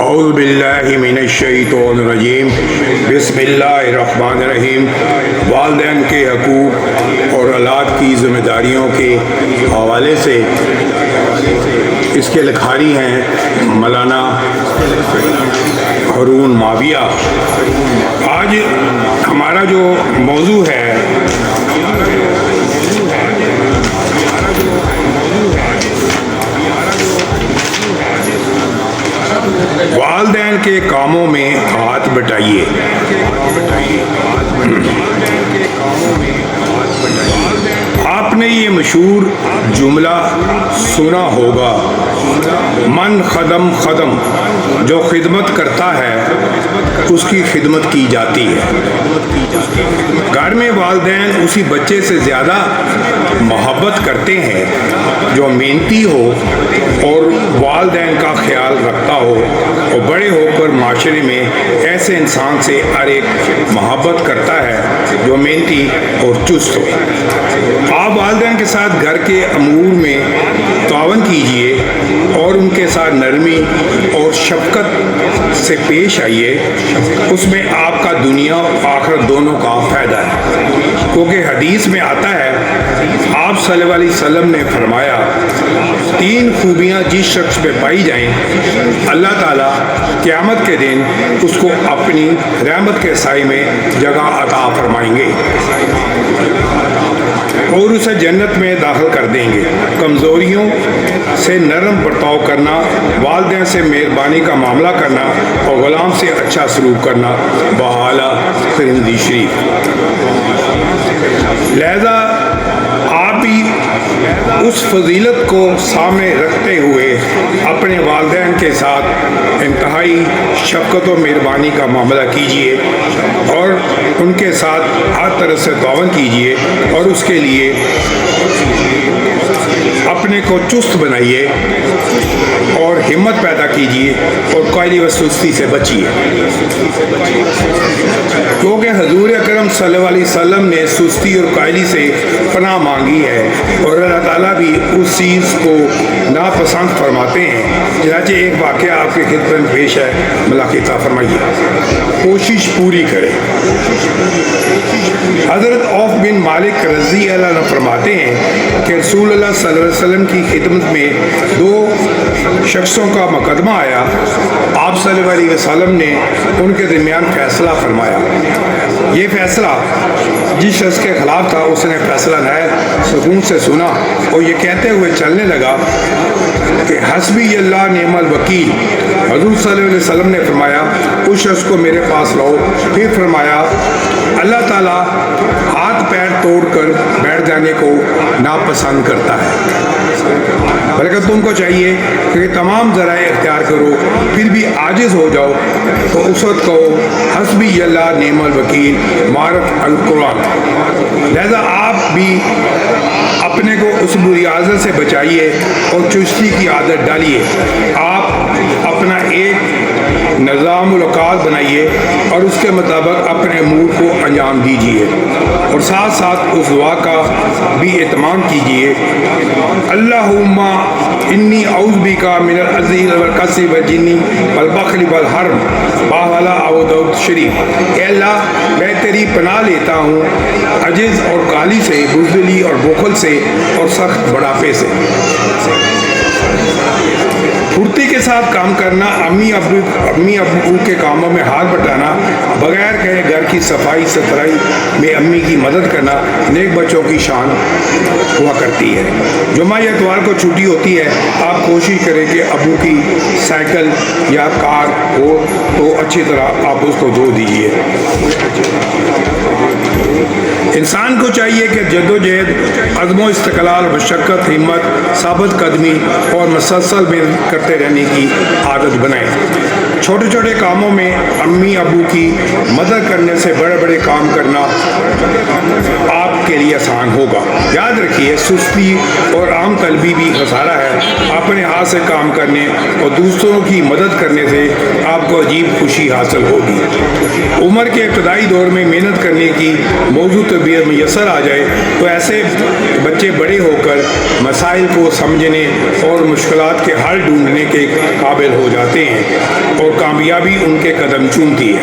اعوذ باللہ من الشیطان الرجیم بسم اللہ الرحمن الرحیم۔ والدین کے حقوق اور اولاد کی ذمہ داریوں کے حوالے سے اس کے لکھاری ہیں مولانا ہارون معاویہ۔ آج ہمارا جو موضوع ہے والدین کے کاموں میں ہاتھ بٹائیے۔ آپ نے یہ مشہور جملہ سنا ہوگا، من خدم خدم، جو خدمت کرتا ہے اس کی خدمت کی جاتی ہے۔ گھر میں والدین اسی بچے سے زیادہ محبت کرتے ہیں جو محنتی ہو اور والدین کا خیال رکھتا ہو، اور بڑے ہو کر معاشرے میں ایسے انسان سے ہر ایک محبت کرتا ہے جو محنتی اور چست ہو۔ آپ والدین کے ساتھ گھر کے امور میں تعاون کیجیے اور ان کے ساتھ نرمی اور شفقت سے پیش آئیے، اس میں آپ کا دنیا اور آخرت دونوں کا فائدہ ہے، کیونکہ حدیث میں آتا ہے، آپ صلی اللہ علیہ وسلم نے فرمایا، 3 خوبیاں جس شخص پہ پائی جائیں اللہ تعالیٰ قیامت کے دن اس کو اپنی رحمت کے سائے میں جگہ عطا فرمائیں گے اور اسے جنت میں داخل کر دیں گے۔ کمزوریوں سے نرم برتاؤ کرنا، والدین سے مہربانی کا معاملہ کرنا اور غلام سے اچھا سلوک کرنا بحالہ ترمذی شریف۔ لہذا آپ بھی اس فضیلت کو سامنے رکھتے ہوئے اپنے والدین کے ساتھ انتہائی شفقت و مہربانی کا معاملہ کیجیے اور ان کے ساتھ ہر طرح سے تعاون کیجیے، اور اس کے لیے اپنے کو چست بنائیے اور ہمت پیدا کیجیے اور کائلی و سستی سے بچیے، کیونکہ حضور اکرم صلی اللہ علیہ وسلم نے سستی اور کائلی سے پناہ مانگی ہے اور اللہ تعالیٰ بھی اس چیز کو ناپسند فرماتے ہیں۔ چنانچہ ایک واقعہ آپ کے خدمت میں پیش ہے، ملاقات فرمائیے۔ کوشش پوری کریں۔ حضرت عوف بن مالک رضی اللہ عنہ فرماتے ہیں کہ رسول اللہ صلی اللہ علیہ وسلم کی خدمت میں 2 شخصوں کا مقدمہ آیا۔ آپ صلی اللہ علیہ وسلم نے ان کے درمیان فیصلہ فرمایا۔ یہ فیصلہ جس شخص کے خلاف تھا اس نے فیصلہ نہایت سکون سے سنا اور یہ کہتے ہوئے چلنے لگا کہ حسبی اللہ نعم الوکیل۔ حضور صلی اللہ علیہ وسلم نے فرمایا، اس شخص کو میرے پاس لاؤ۔ پھر فرمایا، اللہ تعالیٰ ہاتھ پیر توڑ کر بیٹھ جانے کو ناپسند کرتا ہے، بلکہ تم کو چاہیے کہ تمام ذرائع اختیار کرو، پھر بھی عاجز ہو جاؤ تو اس وقت کہو حسبی اللہ نعم الوکیل، معرف القرآن۔ لہذا آپ بھی اپنے کو اس بری عادت سے بچائیے اور چستی کی عادت ڈالیے۔ آپ اپنا ایک نظام الاوقات بنائیے اور اس کے مطابق اپنے امور کو انجام دیجیے، اور ساتھ ساتھ اس دعا کا بھی اہتمام کیجیے، اللہم انی اعوذ بک من العجز والکسل والجن والبخل والحرم، بحوالہ ابو داؤد شریف۔ اے اللہ، میں تیری پناہ لیتا ہوں عجز اور کالی سے، بزدلی اور بخل سے، اور سخت بڑھاپے سے۔ پھرتی کے ساتھ کام کرنا، امی ابو کے کاموں میں ہاتھ بٹانا، بغیر کہے گھر کی صفائی ستھرائی میں امی کی مدد کرنا نیک بچوں کی شان ہوا کرتی ہے۔ جمعہ یا اتوار کو چھٹی ہوتی ہے، آپ کوشش کریں کہ ابو کی سائیکل یا کار ہو تو اچھی طرح آپ اس کو دھو دیجیے۔ انسان کو چاہیے کہ جدوجہد، عزم و استقلال، مشقت، ہمت، ثابت قدمی اور مسلسل محنت کرتے رہنے کی عادت بنائیں۔ چھوٹے چھوٹے کاموں میں امی ابو کی مدد کرنے سے بڑے بڑے کام کرنا آپ کے لیے آسان ہوگا۔ یاد رکھیے سستی اور عام طلبی بھی خسارہ ہے۔ اپنے ہاتھ سے کام کرنے اور دوسروں کی مدد کرنے سے آپ کو عجیب خوشی حاصل ہوگی۔ عمر کے ابتدائی دور میں محنت کرنے کی موضوع طبیعت میسر آ جائے تو ایسے بچے بڑے ہو کر مسائل کو سمجھنے اور مشکلات کے حل ڈھونڈنے کے قابل ہو جاتے ہیں اور کامیابی ان کے قدم چومتی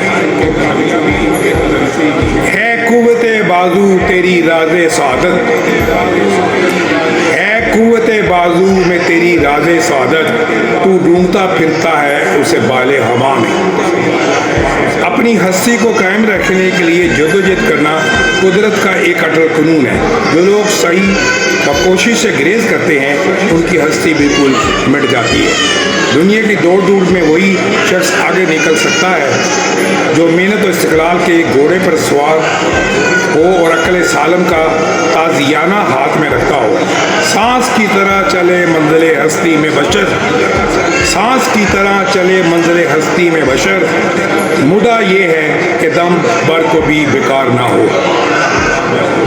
ہے قوت بازو تیری راز سعادت، ہے قوت بازو میں تیری راز سعادت، تو ڈھونڈتا پھرتا ہے اسے بالے ہوا میں۔ اپنی ہستی کو قائم رکھنے کے لیے جدوجہد کرنا قدرت کا ایک اٹل قانون ہے۔ جو لوگ صحیح اور کوشش سے گریز کرتے ہیں ان کی ہستی بالکل مٹ جاتی ہے۔ دنیا کی دوڑ میں وہی شخص آگے نکل سکتا ہے جو محنت و استقلال کے گھوڑے پر سوار ہو اور عقل سالم کا تازیانہ ہاتھ میں رکھتا ہو۔ سانس کی طرح چلے منزل ہستی میں بشر، سانس کی طرح چلے منزل ہستی میں بشر، مدعا یہ ہے کہ دم بھر کو بھی بیکار نہ ہو۔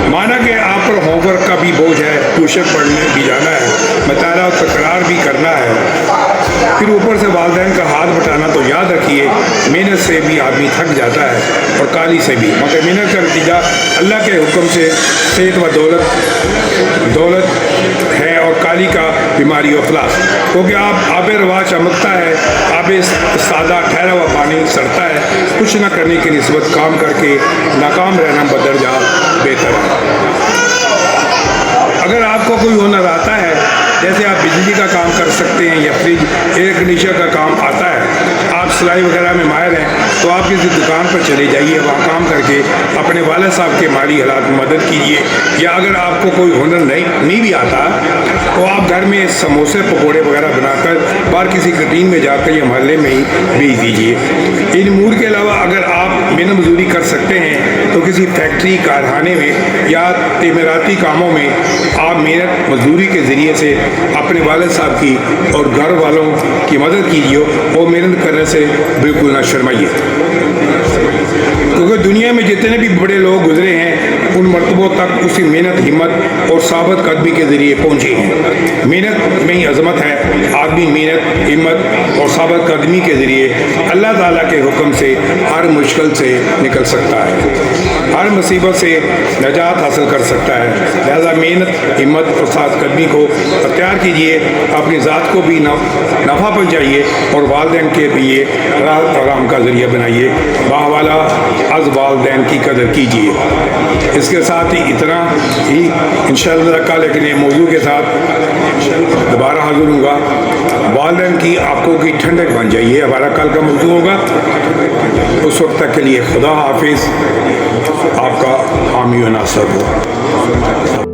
مانا کہ آپ پر ہوم ورک کا بھی بوجھ ہے، ٹیوشن پڑھنے بھی جانا ہے، مطالعہ اور تکرار بھی کرنا ہے، پھر اوپر سے والدین کا ہاتھ بٹانا، تو یاد رکھیے محنت سے بھی آدمی تھک جاتا ہے اور کالی سے بھی، مگر محنت کا نتیجہ اللہ کے حکم سے صحت و دولت ہے اور کالی کا بیماری و افلاس، کیونکہ آب روا چمکتا ہے، آب سادہ ٹھہرا ہوا پانی سڑتا ہے۔ کچھ نہ کرنے کی نسبت کام کر کے ناکام رہنا بدرجہ بہتر ہے۔ اگر آپ کو کوئی ہنر آتا ہے، جیسے آپ بجلی کا کام کر سکتے ہیں یا فریج ایئر کنڈیشنر کا کام آتا ہے، آپ سلائی وغیرہ میں ماہر ہیں، تو آپ کسی دکان پر چلے جائیے، وہاں کام کر کے اپنے والد صاحب کے مالی حالات میں مدد کیجیے۔ یا اگر آپ کو کوئی ہنر نہیں بھی آتا تو آپ گھر میں سموسے پکوڑے وغیرہ بنا کر باہر کسی کینٹین میں جا کر یا محلے میں ہی بیچ دیجیے۔ ان امور کے علاوہ اگر آپ محنت مزدوری کر سکتے ہیں تو کسی فیکٹری، کارخانے میں یا تعمیراتی کاموں میں آپ محنت مزدوری کے ذریعے سے اپنے والد صاحب کی اور گھر والوں کی مدد کیجیے اور محنت کرنے سے بالکل نہ شرمائیے، کیونکہ دنیا میں جتنے بھی بڑے لوگ گزرے ہیں ان مرتبوں تک اسی محنت، ہمت اور ثابت قدمی کے ذریعے پہنچے ہیں۔ محنت میں ہی عظمت ہے۔ آدمی محنت، ہمت اور ثابت قدمی کے ذریعے اللہ تعالیٰ کے حکم سے ہر مشکل سے نکل سکتا ہے، ہر مصیبت سے نجات حاصل کر سکتا ہے۔ لہذا محنت، ہمت اور ثابت قدمی کو اختیار کیجیے، اپنی ذات کو بھی نفع پہنچائیے اور والدین کے لیے راحت آرام کا ذریعہ بنائیے۔ باوالا از والدین کی قدر کیجیے۔ اس کے ساتھ ہی اتنا ہی انشاءاللہ کل ایک نئے موضوع کے ساتھ دوبارہ حاضر ہوں گا۔ والدین کی آنکھوں کی ٹھنڈک بن جائیے، ہمارا کل کا موضوع ہوگا۔ اس وقت تک کے لیے خدا حافظ، آپ کا حامی و ناصر ہو۔